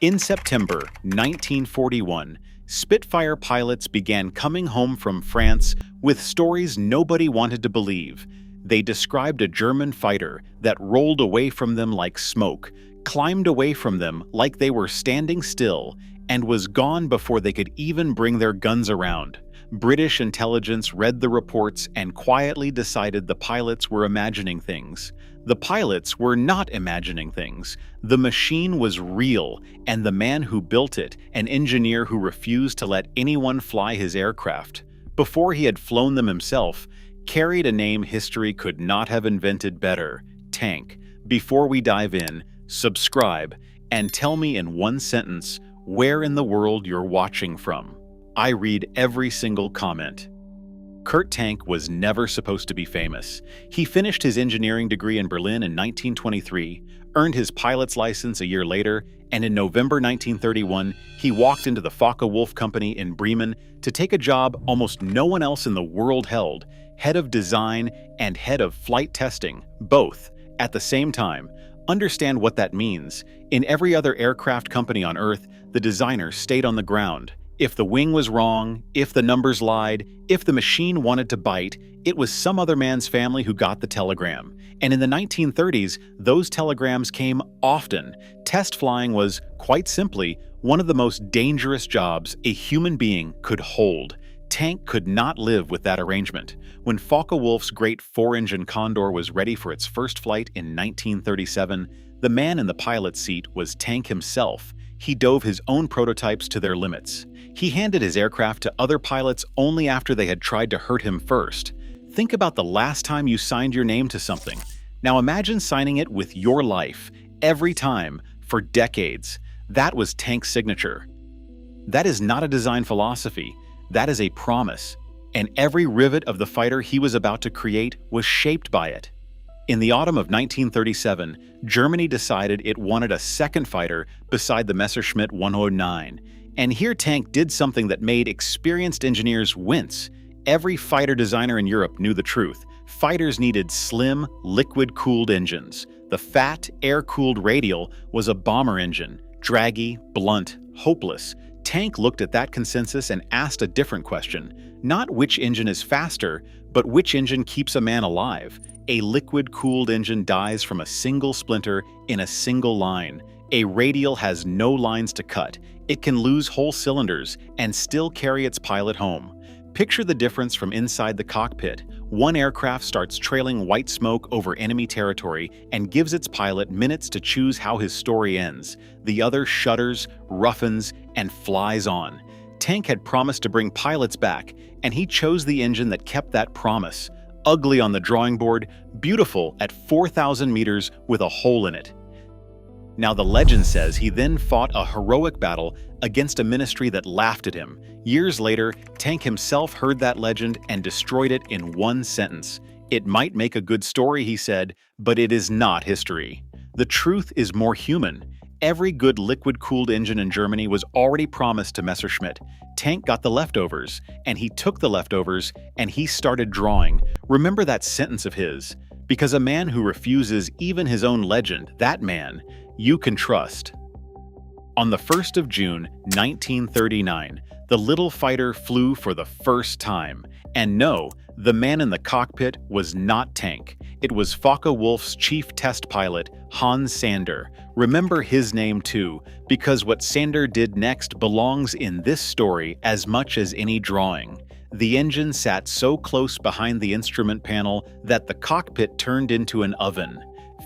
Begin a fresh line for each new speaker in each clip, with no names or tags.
In September 1941, Spitfire pilots began coming home from France with stories nobody wanted to believe. They described a German fighter that rolled away from them like smoke, climbed away from them like they were standing still, and was gone before they could even bring their guns around. British intelligence read the reports and quietly decided the pilots were imagining things. The pilots were not imagining things. The machine was real, and the man who built it, an engineer who refused to let anyone fly his aircraft, before he had flown them himself, carried a name history could not have invented better: Tank. Before we dive in, subscribe, and tell me in one sentence where in the world you're watching from. I read every single comment. Kurt Tank was never supposed to be famous. He finished his engineering degree in Berlin in 1923, earned his pilot's license a year later, and in November 1931, he walked into the Focke-Wulf company in Bremen to take a job almost no one else in the world held: head of design and head of flight testing, both at the same time. Understand what that means. In every other aircraft company on Earth, the designer stayed on the ground. If the wing was wrong, if the numbers lied, if the machine wanted to bite, it was some other man's family who got the telegram. And in the 1930s, those telegrams came often. Test flying was, quite simply, one of the most dangerous jobs a human being could hold. Tank could not live with that arrangement. When Focke-Wulf's great four-engine Condor was ready for its first flight in 1937, the man in the pilot's seat was Tank himself. He dove his own prototypes to their limits. He handed his aircraft to other pilots only after they had tried to hurt him first. Think about the last time you signed your name to something. Now imagine signing it with your life, every time, for decades. That was Tank's signature. That is not a design philosophy. That is a promise. And every rivet of the fighter he was about to create was shaped by it. In the autumn of 1937, Germany decided it wanted a second fighter beside the Messerschmitt 109. And here Tank did something that made experienced engineers wince. Every fighter designer in Europe knew the truth. Fighters needed slim, liquid-cooled engines. The fat, air-cooled radial was a bomber engine, draggy, blunt, hopeless. Tank looked at that consensus and asked a different question. Not which engine is faster, but which engine keeps a man alive. A liquid-cooled engine dies from a single splinter in a single line. A radial has no lines to cut. It can lose whole cylinders and still carry its pilot home. Picture the difference from inside the cockpit. One aircraft starts trailing white smoke over enemy territory and gives its pilot minutes to choose how his story ends. The other shudders, roughens, and flies on. Tank had promised to bring pilots back, and he chose the engine that kept that promise. Ugly on the drawing board, beautiful at 4,000 meters with a hole in it. Now the legend says he then fought a heroic battle against a ministry that laughed at him. Years later, Tank himself heard that legend and destroyed it in one sentence. "It might make a good story," he said, "but it is not history." The truth is more human. Every good liquid-cooled engine in Germany was already promised to Messerschmitt. Tank got the leftovers, and he took the leftovers, and he started drawing. Remember that sentence of his. Because a man who refuses even his own legend, that man, you can trust. On the 1st of June, 1939, the little fighter flew for the first time. And no, the man in the cockpit was not Tank. It was Focke-Wulf's chief test pilot, Hans Sander. Remember his name too, because what Sander did next belongs in this story as much as any drawing. The engine sat so close behind the instrument panel that the cockpit turned into an oven.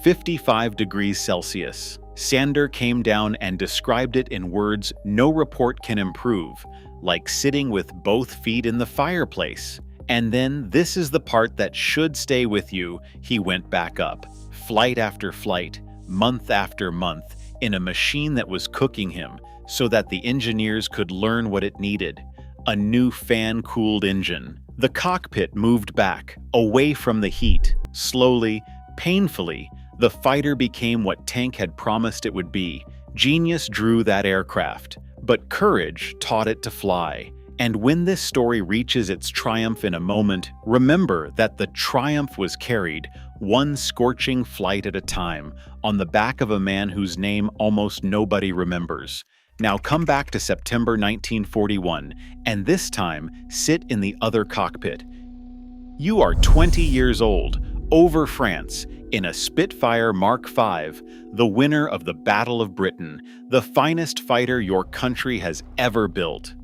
55 degrees Celsius. Sander came down and described it in words no report can improve, like sitting with both feet in the fireplace. And then, this is the part that should stay with you, he went back up. Flight after flight, month after month, in a machine that was cooking him, so that the engineers could learn what it needed. A new fan-cooled engine. The cockpit moved back, away from the heat. Slowly, painfully, the fighter became what Tank had promised it would be. Genius drew that aircraft, but courage taught it to fly. And when this story reaches its triumph in a moment, remember that the triumph was carried one scorching flight at a time, on the back of a man whose name almost nobody remembers. Now come back to September 1941, and this time sit in the other cockpit. You are 20 years old, over France, in a Spitfire Mk V, the winner of the Battle of Britain, the finest fighter your country has ever built.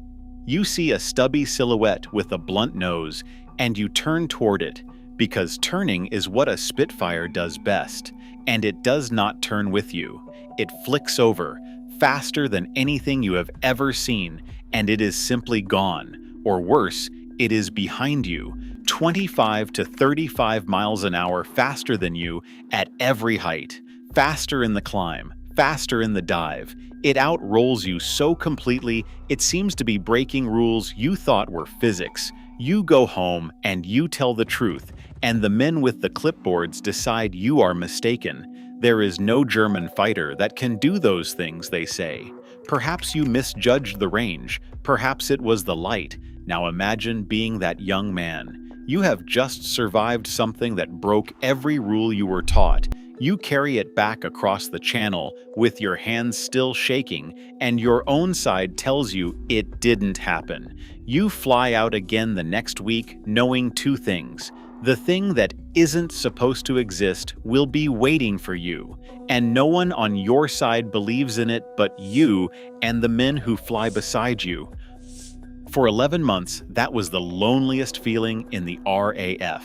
You see a stubby silhouette with a blunt nose, and you turn toward it, because turning is what a Spitfire does best, and it does not turn with you. It flicks over, faster than anything you have ever seen, and it is simply gone, or worse, it is behind you, 25 to 35 miles an hour faster than you at every height, faster in the climb, faster in the dive. It outrolls you so completely, it seems to be breaking rules you thought were physics. You go home and you tell the truth, and the men with the clipboards decide you are mistaken. There is no German fighter that can do those things, they say. Perhaps you misjudged the range, perhaps it was the light. Now imagine being that young man. You have just survived something that broke every rule you were taught. You carry it back across the channel with your hands still shaking, and your own side tells you it didn't happen. You fly out again the next week knowing two things. The thing that isn't supposed to exist will be waiting for you, and no one on your side believes in it but you and the men who fly beside you. For 11 months, that was the loneliest feeling in the RAF.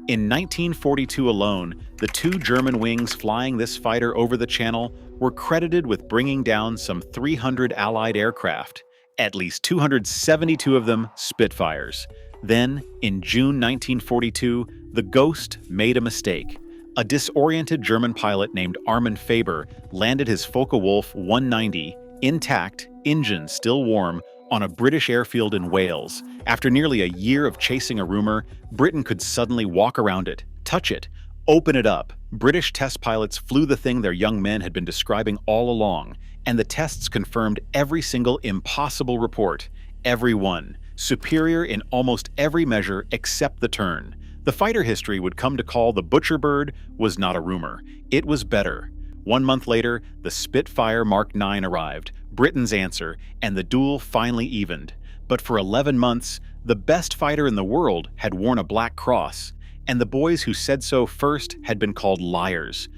In 1942 alone, the two German wings flying this fighter over the channel were credited with bringing down some 300 Allied aircraft, at least 272 of them Spitfires. Then, in June 1942, the Ghost made a mistake. A disoriented German pilot named Armin Faber landed his Focke-Wulf 190, intact, engine still warm, on a British airfield in Wales. After nearly a year of chasing a rumor, Britain could suddenly walk around it, touch it, open it up. British test pilots flew the thing their young men had been describing all along, and the tests confirmed every single impossible report. Every one. Superior in almost every measure except the turn. The fighter history would come to call the Butcher Bird was not a rumor. It was better. 1 month later, the Spitfire Mk 9 arrived, Britain's answer, and the duel finally evened. But for 11 months, the best fighter in the world had worn a black cross, and the boys who said so first had been called liars.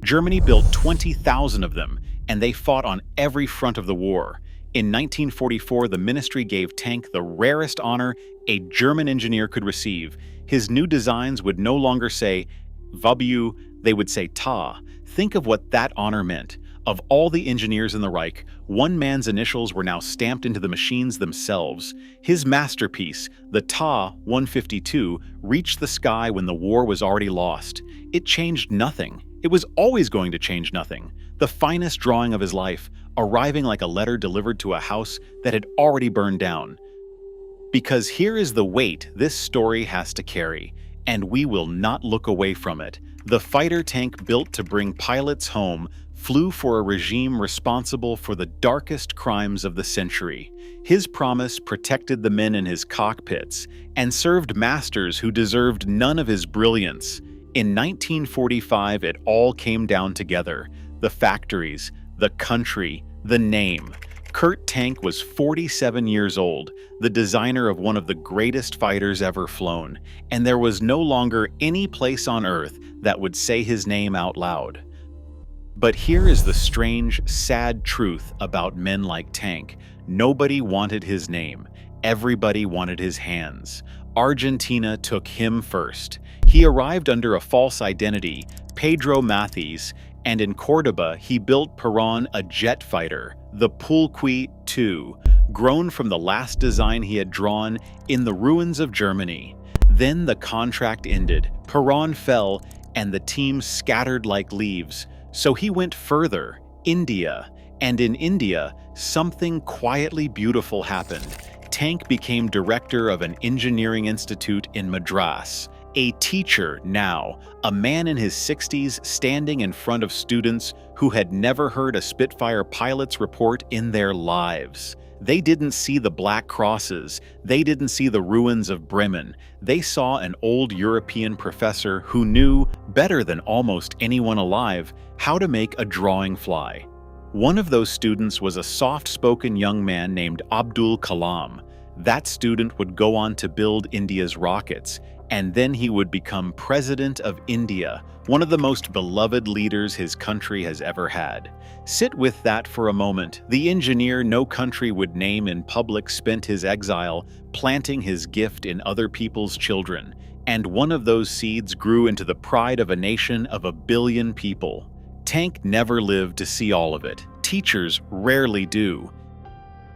Germany built 20,000 of them, and they fought on every front of the war. In 1944, the ministry gave Tank the rarest honor a German engineer could receive. His new designs would no longer say "Vabu," they would say "Ta." Think of what that honor meant. Of all the engineers in the Reich, one man's initials were now stamped into the machines themselves. His masterpiece, the Ta 152, reached the sky when the war was already lost. It changed nothing. It was always going to change nothing. The finest drawing of his life, arriving like a letter delivered to a house that had already burned down. Because here is the weight this story has to carry, and we will not look away from it. The fighter tank built to bring pilots home flew for a regime responsible for the darkest crimes of the century. His promise protected the men in his cockpits and served masters who deserved none of his brilliance. In 1945, it all came down together. The factories, the country, the name. Kurt Tank was 47 years old, the designer of one of the greatest fighters ever flown, and there was no longer any place on Earth that would say his name out loud. But here is the strange, sad truth about men like Tank. Nobody wanted his name. Everybody wanted his hands. Argentina took him first. He arrived under a false identity, Pedro Mathies, and in Cordoba he built Perón a jet fighter, the Pulqui II, grown from the last design he had drawn in the ruins of Germany. Then the contract ended, Perón fell, and the team scattered like leaves. So he went further, India, and in India, something quietly beautiful happened. Tank became director of an engineering institute in Madras, a teacher now, a man in his 60s standing in front of students who had never heard a Spitfire pilot's report in their lives. They didn't see the black crosses. They didn't see the ruins of Bremen. They saw an old European professor who knew, better than almost anyone alive, how to make a drawing fly. One of those students was a soft-spoken young man named Abdul Kalam. That student would go on to build India's rockets, and then he would become President of India, one of the most beloved leaders his country has ever had. Sit with that for a moment. The engineer no country would name in public spent his exile planting his gift in other people's children, and one of those seeds grew into the pride of a nation of 1 billion people. Tank never lived to see all of it. Teachers rarely do.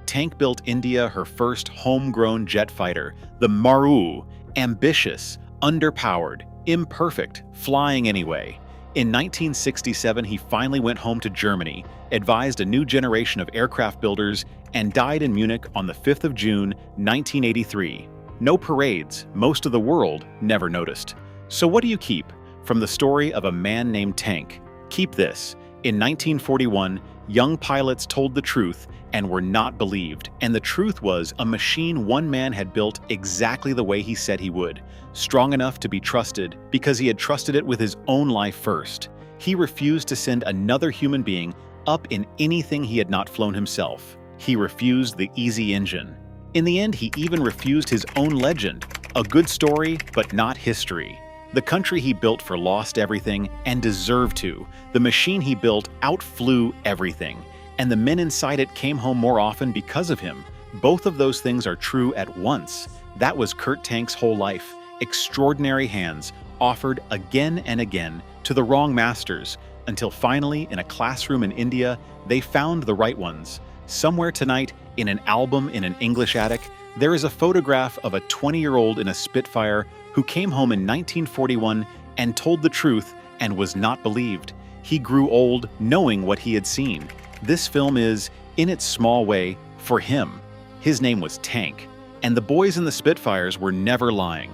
Tank built India her first homegrown jet fighter, the Maru, ambitious, underpowered, imperfect, flying anyway. In 1967, he finally went home to Germany, advised a new generation of aircraft builders, and died in Munich on the 5th of June, 1983. No parades, most of the world never noticed. So what do you keep from the story of a man named Tank? Keep this. In 1941, young pilots told the truth and were not believed, and the truth was a machine one man had built exactly the way he said he would, strong enough to be trusted because he had trusted it with his own life first. He refused to send another human being up in anything he had not flown himself. He refused the easy engine. In the end, he even refused his own legend, a good story but not history. The country he built for lost everything and deserved to. The machine he built outflew everything, and the men inside it came home more often because of him. Both of those things are true at once. That was Kurt Tank's whole life. Extraordinary hands offered again and again to the wrong masters, until finally, in a classroom in India, they found the right ones. Somewhere tonight, in an album in an English attic, there is a photograph of a 20-year-old in a Spitfire who came home in 1941 and told the truth and was not believed. He grew old knowing what he had seen. This film is, in its small way, for him. His name was Tank, and the boys in the Spitfires were never lying.